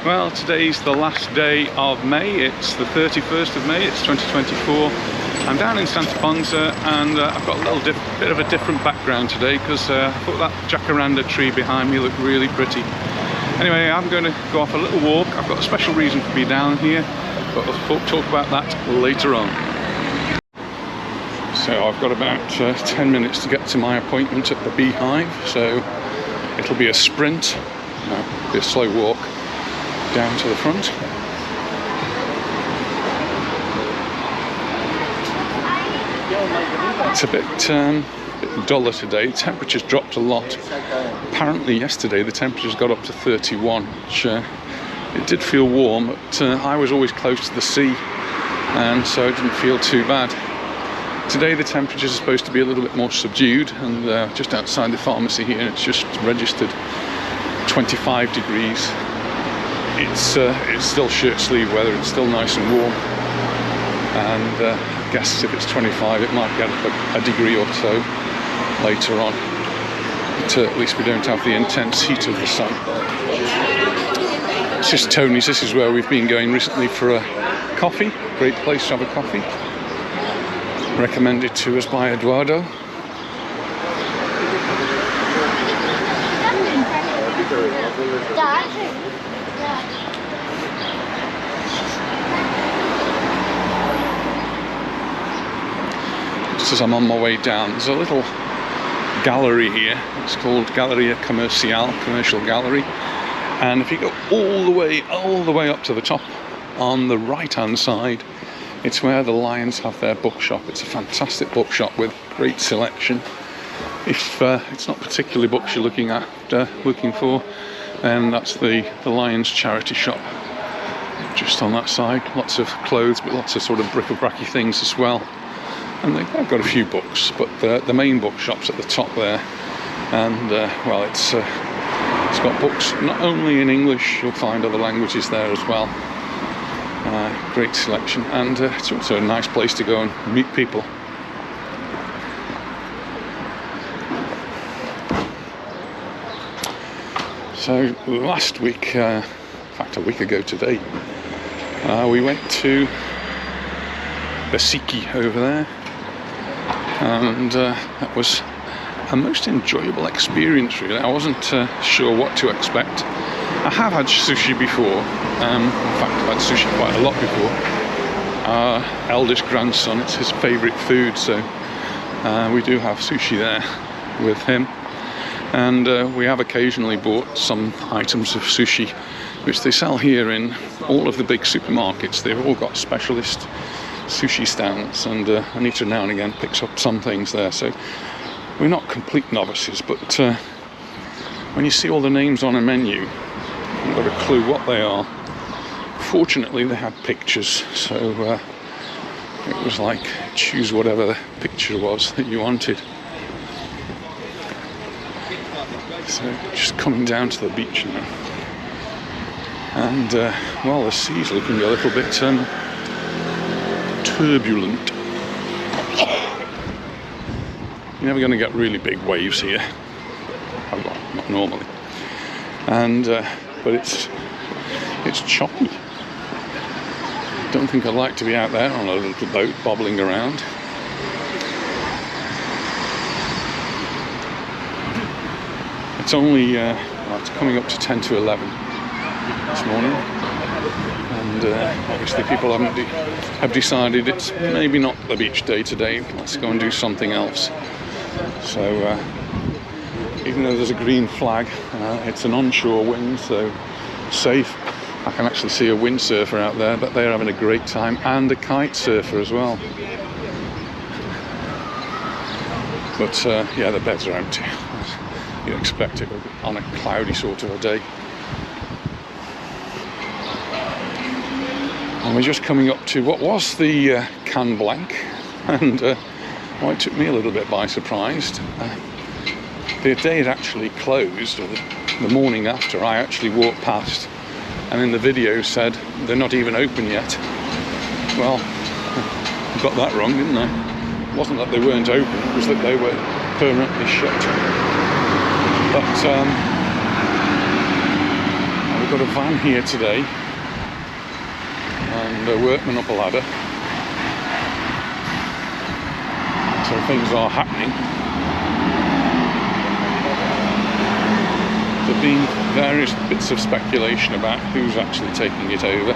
Well, today's the last day of May. It's the 31st of May, it's 2024. I'm down in Santa Ponsa, and I've got a little bit of a different background today because I thought that jacaranda tree behind me looked really pretty. Anyway, I'm going to go off a little walk. I've got a special reason to be down here, but we'll talk about that later on. So I've got about 10 minutes to get to my appointment at the Beehive, so it'll be a sprint, no, be a slow walk down to the front. It's a bit duller today. The temperature's dropped a lot. Apparently yesterday the temperatures got up to 31, which it did feel warm, but I was always close to the sea, and so it didn't feel too bad. Today the temperatures are supposed to be a little bit more subdued, and just outside the pharmacy here it's just registered 25 degrees. It's still shirt sleeve weather, it's still nice and warm, and I guess if it's 25 it might get up a degree or so later on, but at least we don't have the intense heat of the sun. It's just Tony's. This is where we've been going recently for a coffee. Great place to have a coffee, recommended to us by Eduardo. Just as I'm on my way down, there's a little gallery here. It's called Galeria Comercial, Commercial Gallery. And if you go all the way up to the top on the right-hand side, it's where the Lions have their bookshop. It's a fantastic bookshop with great selection. If it's not particularly books you're looking for, then that's the Lions charity shop. Just on that side, lots of clothes, but lots of sort of bric-a-bracy things as well. And they've got a few books, but the main bookshop's at the top there. And well, it's got books not only in English, you'll find other languages there as well. Great selection, and it's also a nice place to go and meet people. So last week, in fact a week ago today, we went to Basiki over there, and that was a most enjoyable experience really. I wasn't sure what to expect. I have had sushi before. In fact, I've had sushi quite a lot before. Our eldest grandson, it's his favourite food, so we do have sushi there with him. And we have occasionally bought some items of sushi, which they sell here in all of the big supermarkets. They've all got specialist sushi stands, and Anita now and again picks up some things there. So we're not complete novices, but when you see all the names on a menu, you've got a clue what they are. Fortunately, they had pictures, so it was like choose whatever the picture was that you wanted. So just coming down to the beach now, and well, the sea's looking a little bit turbulent. You're never going to get really big waves here, well, not normally, and but it's choppy. Don't think I'd like to be out there on a little boat bobbling around. It's only well, it's coming up to 10 to 11 this morning, and obviously people have decided it's maybe not the beach day today. Let's go and do something else. So even though there's a green flag, it's an onshore wind, so safe. I can actually see a windsurfer out there, but they're having a great time, and a kite surfer as well. But yeah, the beds are empty. You'd expect it on a cloudy sort of a day. And we're just coming up to what was the Can Blanc, and well, it took me a little bit by surprise. The day had actually closed, or the morning after. I actually walked past, and in the video said they're not even open yet. Well, I got that wrong, didn't I? It wasn't that they weren't open, it was that they were permanently shut. But we're got a van here today and a workman up a ladder, so things are happening. There have been various bits of speculation about who's actually taking it over.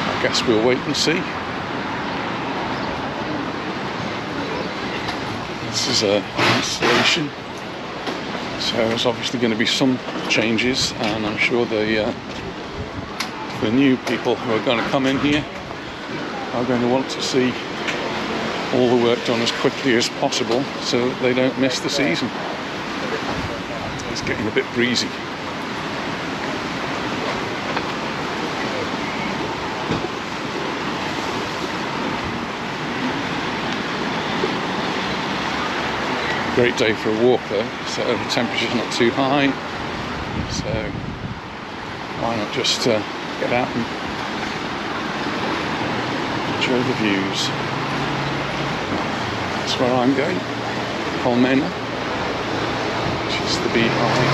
I guess we'll wait and see. This is an installation, so there's obviously going to be some changes, and I'm sure the new people who are going to come in here are going to want to see all the work done as quickly as possible so that they don't miss the season. It's getting a bit breezy. Great day for a walk though, so the temperature's not too high, so why not just get out and enjoy the views. That's where I'm going, Palmanova, which is the beehive.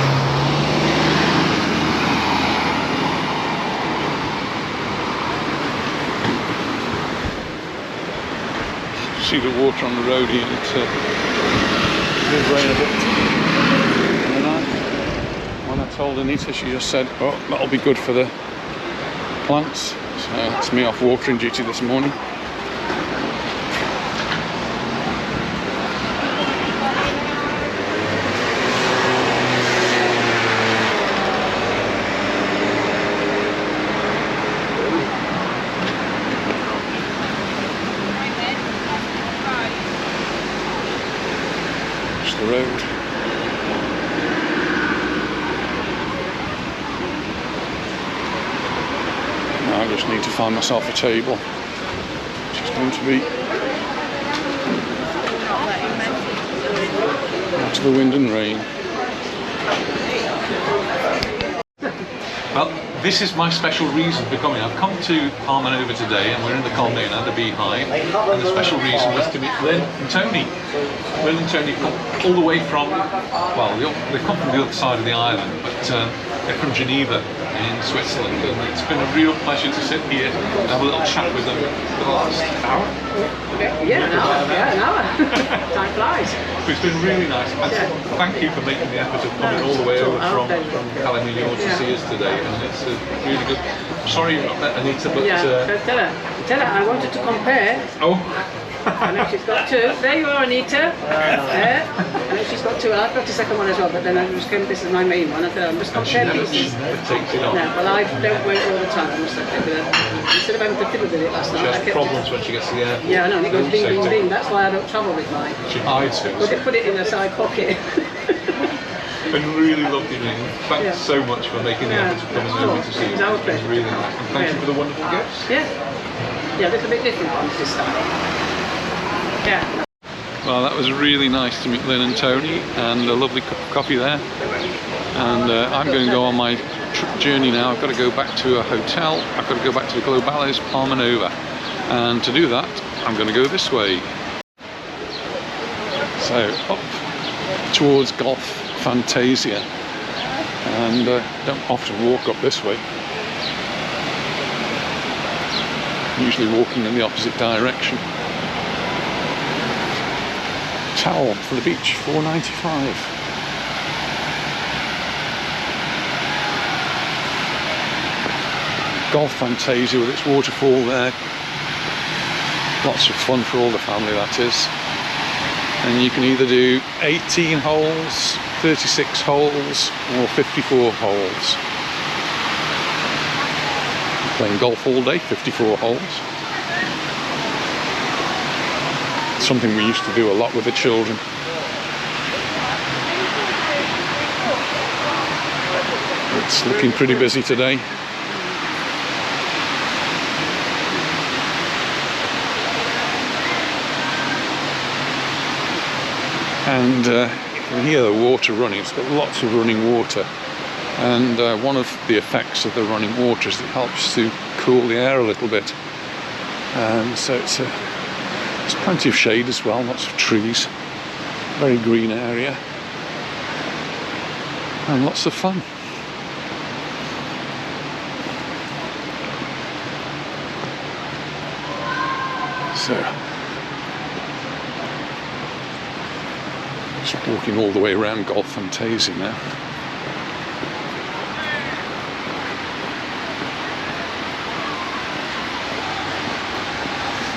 See the water on the road here, it did rain a bit. And then when I told Anita, she just said, oh, that'll be good for the plants. So it's me off watering duty this morning. The road. Now I just need to find myself a table, which is going to be out of the wind and rain. Well, this is my special reason for coming. I've come to Palmanova today, and we're in the Colmena, the beehive, and the special reason was to meet Lynn and Toni. Lynn and Toni come all the way from, well, they come from the other side of the island, but they're from Geneva in Switzerland, and it's been a real pleasure to sit here and have a little chat with them for the last hour. Yeah, an hour. Time flies. But it's been really nice. And thank you for making the effort of coming all the way over from Palmanova to see us today, and it's really good. Sorry you've not met Anita, but... tell her, I wanted to compare. Oh. I know she's got two. There you are, Anita. I know she's got two. I've got a second one as well, but then I just came, this is my main one. I thought I'm just comparing pieces. She never takes it off. No, well, I don't wear it all the time, I must admit. Instead of having to fiddle with it last night, She has problems when she gets to the airport. Yeah, I know, and it goes ding, ding, ding. That's why I don't travel with mine. She hides it. Put it in a side pocket. Been really lovely meeting you. Thanks so much for making the effort of coming over to see you. It's our pleasure. It's really nice. And thank you for the wonderful gifts. Yeah, a little bit different ones this time. Yeah. Well, that was really nice to meet Lynn and Toni, and a lovely cup of coffee there. And I'm going to go on my journey now. I've got to go back to a hotel. I've got to go back to Baleares, Palmanova. And to do that, I'm going to go this way. So up towards Golf Fantasia. And don't often walk up this way. Usually walking in the opposite direction. Towel for the beach, $4.95. Golf Fantasia with its waterfall there. Lots of fun for all the family, that is. And you can either do 18 holes, 36 holes, or 54 holes. You're playing golf all day, 54 holes. Something we used to do a lot with the children. It's looking pretty busy today. And you can hear the water running. It's got lots of running water. And one of the effects of the running water is it helps to cool the air a little bit. So there's plenty of shade as well, lots of trees, very green area. and lots of fun. So, just walking all the way around Golf Fantasia now.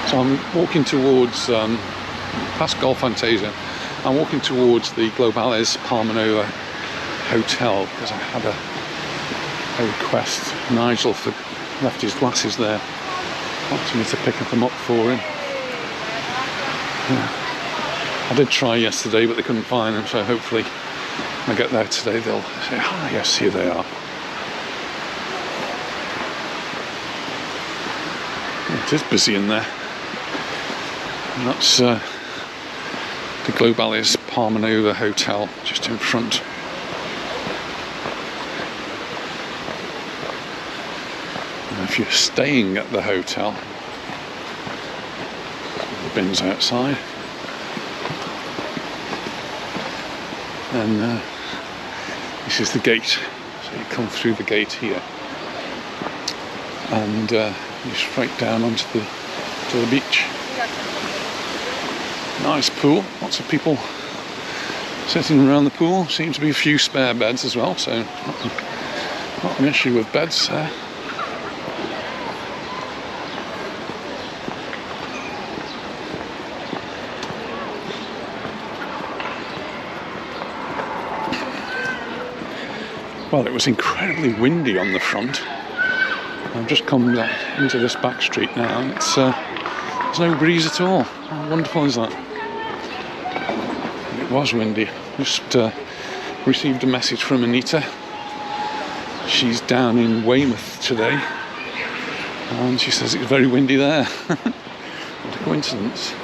So I'm walking towards, past Golf Fantasia, I'm walking towards the Baleares Palmanova hotel because I had a request. Nigel left his glasses there, wanted me to pick them up for him. Yeah. I did try yesterday but they couldn't find them, so hopefully when I get there today they'll say, ah yes, here they are. It is busy in there. And that's the Baleares Palmanova hotel just in front. And if you're staying at the hotel, the bins outside, and this is the gate. So you come through the gate here, and you're straight down onto the beach. Nice pool, lots of people sitting around the pool. Seems to be a few spare beds as well, so not an issue with beds there. Well, it was incredibly windy on the front. I've just come into this back street now, and there's no breeze at all. How wonderful is that? It was windy. Just received a message from Anita. She's down in Weymouth today, and she says it's very windy there. What a coincidence.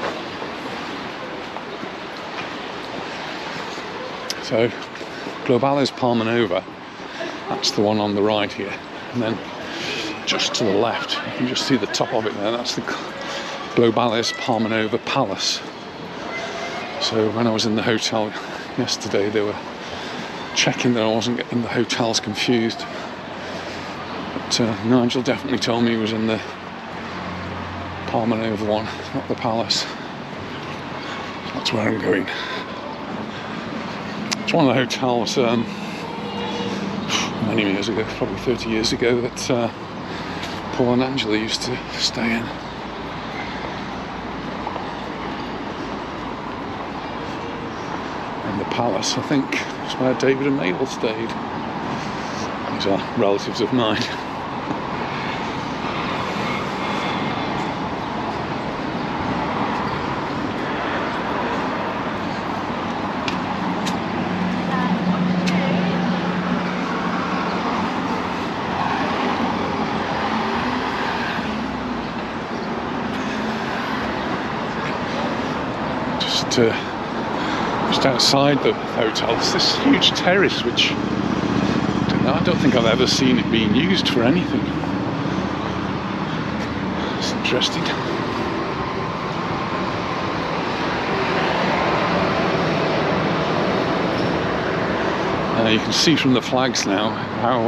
So, Baleares Palmanova, that's the one on the right here, and then just to the left, you can just see the top of it there, that's the Baleares Palmanova Palace. So when I was in the hotel yesterday, they were checking that I wasn't getting the hotels confused. But Nigel definitely told me he was in the Palmanova one, not the Palace. So that's where I'm going. It's one of the hotels many years ago, probably 30 years ago, that Paul and Angela used to stay in. And the Palace, I think, is where David and Mabel stayed. These are relatives of mine. Just outside the hotel, it's this huge terrace which I don't think I've ever seen it being used for anything. It's interesting. You can see from the flags now how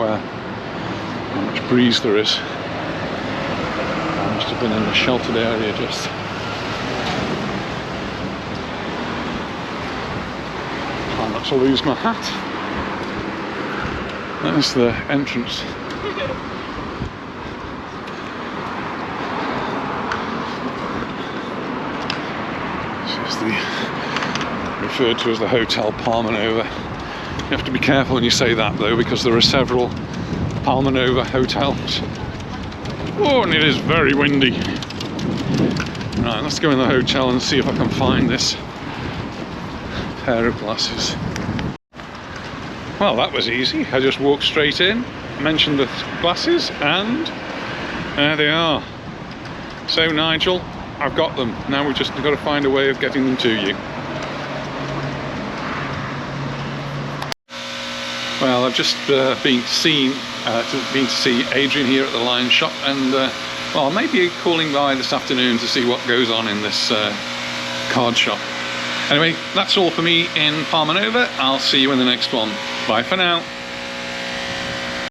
much breeze there is. I must have been in a sheltered area just. Not to lose my hat. There's the entrance. This is referred to as the Hotel Palmanova. You have to be careful when you say that though, because there are several Palmanova hotels. Oh, and it is very windy. Right, let's go in the hotel and see if I can find this pair of glasses. Well, that was easy. I just walked straight in, mentioned the glasses, and there they are. So Nigel, I've got them. Now we've just got to find a way of getting them to you. Well, I've just been to see Adrian here at the Lion shop, and well, maybe calling by this afternoon to see what goes on in this card shop. Anyway, that's all for me in Palmanova. I'll see you in the next one. Bye for now.